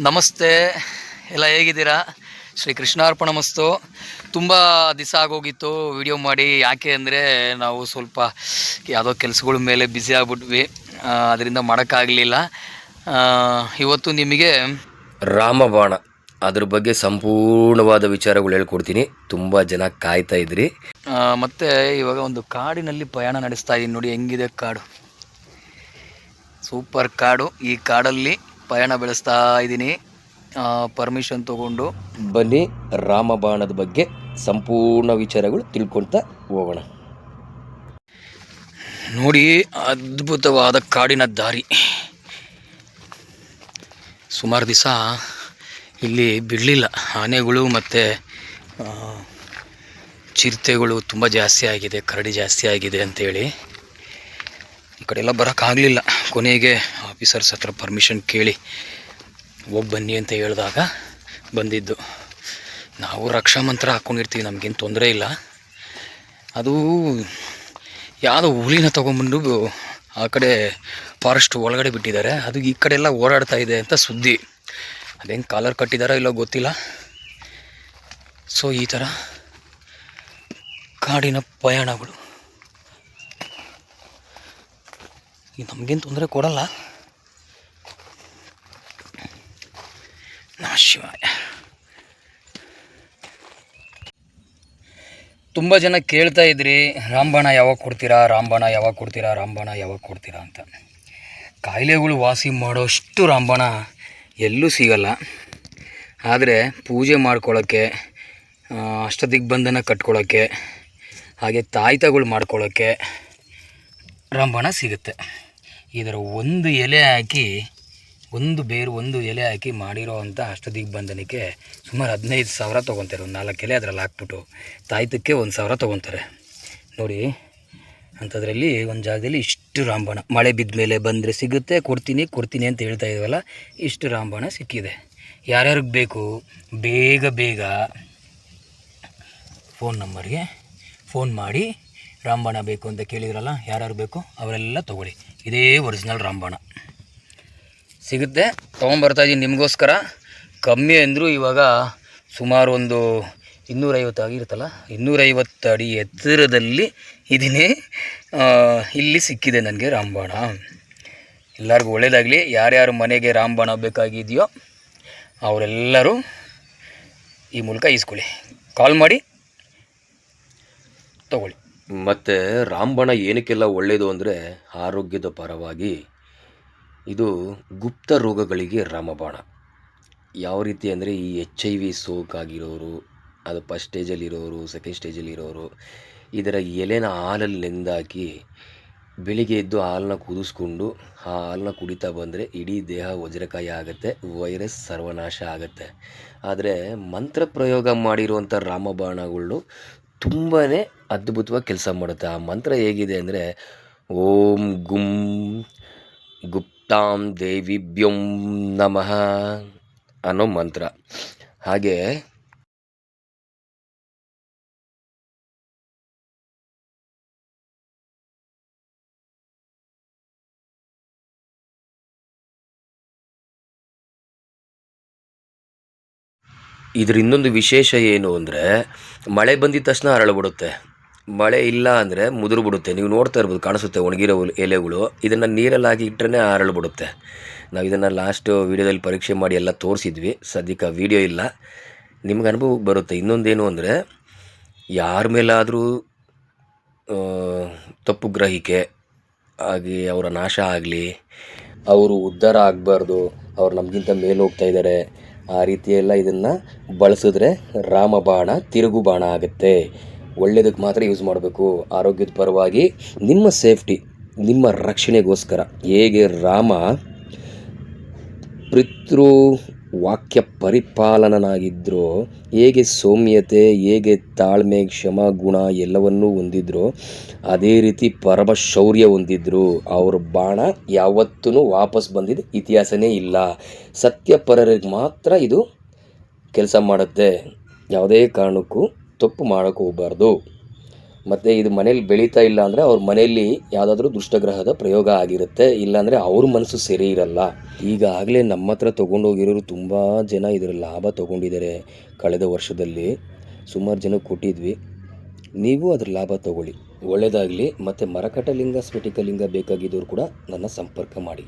ನಮಸ್ತೆ, ಎಲ್ಲ ಹೇಗಿದ್ದೀರಾ? ಶ್ರೀ ಕೃಷ್ಣಾರ್ಪಣ ಮಸ್ತು. ತುಂಬ ದಿವಸ ಆಗೋಗಿತ್ತು ವಿಡಿಯೋ ಮಾಡಿ. ಯಾಕೆ ಅಂದರೆ ನಾವು ಸ್ವಲ್ಪ ಯಾವುದೋ ಕೆಲಸಗಳ ಮೇಲೆ ಬ್ಯುಸಿ ಆಗ್ಬಿಟ್ವಿ, ಅದರಿಂದ ಮಾಡೋಕ್ಕಾಗಲಿಲ್ಲ. ಇವತ್ತು ನಿಮಗೆ ರಾಮಬಾಣ ಅದ್ರ ಬಗ್ಗೆ ಸಂಪೂರ್ಣವಾದ ವಿಚಾರಗಳು ಹೇಳ್ಕೊಡ್ತೀನಿ. ತುಂಬ ಜನ ಕಾಯ್ತಾ ಇದ್ರಿ. ಮತ್ತು ಇವಾಗ ಒಂದು ಕಾಡಿನಲ್ಲಿ ಪಯಣ ನಡೆಸ್ತಾ ಇದ್ದೀನಿ. ನೋಡಿ ಹೆಂಗಿದೆ ಕಾಡು, ಸೂಪರ್ ಕಾಡು. ಈ ಕಾಡಲ್ಲಿ ಪಯಣ ಬೆಳೆಸ್ತಾ ಇದ್ದೀನಿ ಪರ್ಮಿಷನ್ ತಗೊಂಡು. ಬನ್ನಿ, ರಾಮಬಾಣದ ಬಗ್ಗೆ ಸಂಪೂರ್ಣ ವಿಚಾರಗಳು ತಿಳ್ಕೊಳ್ತಾ ಹೋಗೋಣ. ನೋಡಿ, ಅದ್ಭುತವಾದ ಕಾಡಿನ ದಾರಿ. ಸುಮಾರು ದಿವಸ ಇಲ್ಲಿ ಬಿಡಲಿಲ್ಲ. ಆನೆಗಳು ಮತ್ತು ಚಿರತೆಗಳು ತುಂಬ ಜಾಸ್ತಿ ಆಗಿದೆ, ಕರಡಿ ಜಾಸ್ತಿ ಆಗಿದೆ ಅಂತೇಳಿ ಈ ಕಡೆ ಎಲ್ಲ ಬರೋಕ್ಕಾಗಲಿಲ್ಲ. ಕೊನೆಗೆ ಆಫೀಸರ್ಸ್ ಹತ್ರ ಪರ್ಮಿಷನ್ ಕೇಳಿ ಹೋಗಿ ಬನ್ನಿ ಅಂತ ಹೇಳಿದಾಗ ಬಂದಿದ್ದು. ನಾವು ರಕ್ಷಾ ಮಂತ್ರ ಹಾಕ್ಕೊಂಡಿರ್ತೀವಿ, ನಮಗೇನು ತೊಂದರೆ ಇಲ್ಲ. ಅದು ಯಾವುದೋ ಹುಲಿನ ತೊಗೊಂಬಂದು ಆ ಕಡೆ ಫಾರೆಸ್ಟ್ ಒಳಗಡೆ ಬಿಟ್ಟಿದ್ದಾರೆ. ಅದು ಈ ಕಡೆ ಎಲ್ಲ ಓಡಾಡ್ತಾ ಇದೆ ಅಂತ ಸುದ್ದಿ. ಅದೇನು ಕಾಲರ್ ಕಟ್ಟಿದಾರೋ ಇಲ್ಲೋ ಗೊತ್ತಿಲ್ಲ. ಸೊ ಈ ಥರ ಕಾಡಿನ ಪಯಣಗಳು ನಮಗೇನು ತೊಂದರೆ ಕೊಡಲ್ಲ. ನಮಃ ಶಿವಾಯ. ತುಂಬ ಜನ ಕೇಳ್ತಾ ಇದ್ರಿ, ರಾಮಬಾಣ ಯಾವಾಗ ಕೊಡ್ತೀರಾ, ರಾಮಬಾಣ ಯಾವಾಗ ಕೊಡ್ತೀರಾ, ರಾಮಬಾಣ ಯಾವಾಗ ಕೊಡ್ತೀರಾ ಅಂತ. ಕಾಯಿಲೆಗಳು ವಾಸಿ ಮಾಡೋಷ್ಟು ರಾಮಬಾಣ ಎಲ್ಲೂ ಸಿಗಲ್ಲ. ಆದರೆ ಪೂಜೆ ಮಾಡ್ಕೊಳ್ಳೋಕ್ಕೆ, ಅಷ್ಟದಿಗ್ಬಂಧನ ಕಟ್ಕೊಳ್ಳೋಕ್ಕೆ, ಹಾಗೆ ತಾಯ್ತಗಳು ಮಾಡ್ಕೊಳ್ಳೋಕ್ಕೆ ರಾಮಬಾಣ ಸಿಗುತ್ತೆ. ಇದರ ಒಂದು ಎಲೆ ಹಾಕಿ, ಒಂದು ಎಲೆ ಹಾಕಿ ಮಾಡಿರೋ ಅಂಥ ಅಷ್ಟದಿಗ್ಬಂಧನಕ್ಕೆ ಸುಮಾರು 15,000 ತೊಗೊತಾರೆ. ಒಂದು 4 ಎಲೆ ಅದರಲ್ಲಿ ಹಾಕ್ಬಿಟ್ಟು ತಾಯ್ತಕ್ಕೆ 1,000 ತೊಗೊತಾರೆ. ನೋಡಿ, ಅಂಥದ್ರಲ್ಲಿ ಒಂದು ಜಾಗದಲ್ಲಿ ಇಷ್ಟು ರಾಮಬಾಣ ಮಳೆ ಬಿದ್ದ ಮೇಲೆ ಬಂದರೆ ಸಿಗುತ್ತೆ. ಕೊಡ್ತೀನಿ ಅಂತ ಹೇಳ್ತಾ ಇದ್ದೀವಲ್ಲ, ಇಷ್ಟು ರಾಮಬಾಣ ಸಿಕ್ಕಿದೆ. ಯಾರ್ಯಾರಿಗೆ ಬೇಕು ಬೇಗ ಫೋನ್ ನಂಬರ್ಗೆ ಫೋನ್ ಮಾಡಿ ರಾಮಬಾಣ ಬೇಕು ಅಂತ ಕೇಳಿದ್ರಲ್ಲ, ಯಾರ್ಯಾರು ಬೇಕು ಅವರೆಲ್ಲ ತೊಗೊಳ್ಳಿ. ಇದೇ ಒರಿಜಿನಲ್ ರಾಮಬಾಣ ಸಿಗುತ್ತೆ. ತೊಗೊಂಬರ್ತಾಯಿದ್ದೀನಿ ನಿಮಗೋಸ್ಕರ. ಕಮ್ಮಿ ಅಂದರೂ ಇವಾಗ ಸುಮಾರು ಒಂದು 250 ಆಗಿರುತ್ತಲ್ಲ, 250 ಅಡಿ ಎತ್ತರದಲ್ಲಿ ಇದನ್ನೇ ಇಲ್ಲಿ ಸಿಕ್ಕಿದೆ ನನಗೆ ರಾಮಬಾಣ. ಎಲ್ಲರಿಗೂ ಒಳ್ಳೆಯದಾಗಲಿ. ಯಾರ್ಯಾರು ಮನೆಗೆ ರಾಮಬಾಣ ಬೇಕಾಗಿದೆಯೋ ಅವರೆಲ್ಲರೂ ಈ ಮೂಲಕ ಈಸ್ಕೊಳ್ಳಿ, ಕಾಲ್ ಮಾಡಿ ತಗೊಳ್ಳಿ. ಮತ್ತು ರಾಮಬಾಣ ಏನಕ್ಕೆಲ್ಲ ಒಳ್ಳೆಯದು ಅಂದರೆ ಆರೋಗ್ಯದ ಪರವಾಗಿ. ಇದು ಗುಪ್ತ ರೋಗಗಳಿಗೆ ರಾಮಬಾಣ. ಯಾವ ರೀತಿ ಅಂದರೆ ಈ HIV ಸೋಂಕಾಗಿರೋರು, ಅದು ಫಸ್ಟ್ ಸ್ಟೇಜಲ್ಲಿರೋರು, ಸೆಕೆಂಡ್ ಸ್ಟೇಜಲ್ಲಿರೋರು, ಇದರ ಎಲೆನ ಹಾಲಲ್ಲಿ ನೆಂದಾಕಿ ಬೆಳಿಗ್ಗೆ ಎದ್ದು ಹಾಲನ್ನ ಕುದಿಸ್ಕೊಂಡು ಆ ಹಾಲನ್ನ ಕುಡಿತಾ ಬಂದರೆ ಇಡೀ ದೇಹ ವಜ್ರಕಾಯ ಆಗುತ್ತೆ, ವೈರಸ್ ಸರ್ವನಾಶ ಆಗುತ್ತೆ. ಆದರೆ ಮಂತ್ರ ಪ್ರಯೋಗ ಮಾಡಿರುವಂಥ ರಾಮಬಾಣಗಳು ತುಂಬಾ ಅದ್ಭುತವಾಗಿ ಕೆಲಸ ಮಾಡುತ್ತೆ. ಆ ಮಂತ್ರ ಹೇಗಿದೆ ಅಂದರೆ, ಓಂ ಗುಂ ಗುಪ್ತಾಂ ದೇವಿಭ್ಯಂ ನಮಃ ಅನ್ನೋ ಮಂತ್ರ. ಹಾಗೆ ಇದ್ರ ಇನ್ನೊಂದು ವಿಶೇಷ ಏನು ಅಂದರೆ, ಮಳೆ ಬಂದಿದ ತಕ್ಷಣ ಅರಳಿಬಿಡುತ್ತೆ, ಮಳೆ ಇಲ್ಲ ಅಂದರೆ ಮುದುರು ಬಿಡುತ್ತೆ. ನೀವು ನೋಡ್ತಾ ಇರ್ಬೋದು, ಕಾಣಿಸುತ್ತೆ ಒಣಗಿರೋ ಎಲೆಗಳು. ಇದನ್ನು ನೀರಲ್ಲಿ ಹಾಕಿ ಇಟ್ಟರೆ ಅರಳಿಬಿಡುತ್ತೆ. ನಾವು ಇದನ್ನು ಲಾಸ್ಟ್ ವೀಡಿಯೋದಲ್ಲಿ ಪರೀಕ್ಷೆ ಮಾಡಿ ಎಲ್ಲ ತೋರಿಸಿದ್ವಿ. ಸದ್ಯಕ್ಕೆ ವೀಡಿಯೋ ಇಲ್ಲ, ನಿಮ್ಗೆ ಅನುಭವಕ್ಕೆ ಬರುತ್ತೆ. ಇನ್ನೊಂದೇನು ಅಂದರೆ, ಯಾರ ಮೇಲಾದರೂ ತಪ್ಪು ಗ್ರಹಿಕೆ ಆಗಿ ಅವರ ನಾಶ ಆಗಲಿ, ಅವರು ಉದ್ಧಾರ ಆಗಬಾರ್ದು, ಅವ್ರು ನಮಗಿಂತ ಮೇಲೆ ಹೋಗ್ತಾ ಇದ್ದಾರೆ, ಆ ರೀತಿಯೆಲ್ಲ ಇದನ್ನು ಬಳಸಿದ್ರೆ ರಾಮಬಾಣ ತಿರುಗು ಬಾಣ ಆಗುತ್ತೆ. ಒಳ್ಳೆಯದಕ್ಕೆ ಮಾತ್ರ ಯೂಸ್ ಮಾಡಬೇಕು. ಆರೋಗ್ಯದ ಪರವಾಗಿ, ನಿಮ್ಮ ಸೇಫ್ಟಿ, ನಿಮ್ಮ ರಕ್ಷಣೆಗೋಸ್ಕರ. ಹೇಗೆ ರಾಮ ಪಿತೃ ವಾಕ್ಯ ಪರಿಪಾಲನನಾಗಿದ್ದರು, ಹೇಗೆ ಸೌಮ್ಯತೆ, ಹೇಗೆ ತಾಳ್ಮೆ, ಕ್ಷಮಾ ಗುಣ ಎಲ್ಲವನ್ನೂ ಹೊಂದಿದ್ರು, ಅದೇ ರೀತಿ ಪರಮ ಶೌರ್ಯ ಹೊಂದಿದ್ರು. ಅವ್ರ ಬಾಣ ಯಾವತ್ತೂ ವಾಪಸ್ ಬಂದಿದ್ದು ಇತಿಹಾಸನೇ ಇಲ್ಲ. ಸತ್ಯಪರರಿಗೆ ಮಾತ್ರ ಇದು ಕೆಲಸ ಮಾಡುತ್ತೆ. ಯಾವುದೇ ಕಾರಣಕ್ಕೂ ತಪ್ಪು ಮಾಡೋಕ್ಕೆ ಹೋಗಬಾರ್ದು. ಮತ್ತು ಇದು ಮನೇಲಿ ಬೆಳೀತಾ ಇಲ್ಲ ಅಂದರೆ ಅವ್ರ ಮನೆಯಲ್ಲಿ ಯಾವುದಾದ್ರೂ ದುಷ್ಟಗ್ರಹದ ಪ್ರಯೋಗ ಆಗಿರುತ್ತೆ, ಇಲ್ಲಾಂದರೆ ಅವ್ರ ಮನಸ್ಸು ಸರಿ ಇರಲ್ಲ. ಈಗಾಗಲೇ ನಮ್ಮ ಹತ್ರ ತೊಗೊಂಡೋಗಿರೋರು ತುಂಬ ಜನ ಇದರ ಲಾಭ ತೊಗೊಂಡಿದ್ದಾರೆ. ಕಳೆದ ವರ್ಷದಲ್ಲಿ ಸುಮಾರು ಜನ ಕೊಟ್ಟಿದ್ವಿ. ನೀವು ಅದ್ರ ಲಾಭ ತೊಗೊಳ್ಳಿ, ಒಳ್ಳೆಯದಾಗಲಿ. ಮತ್ತು ಮರಕಟ ಲಿಂಗ ಸ್ಫಟಿಕ ಲಿಂಗ ಬೇಕಾಗಿದ್ದವರು ಕೂಡ ನನ್ನ ಸಂಪರ್ಕ ಮಾಡಿ.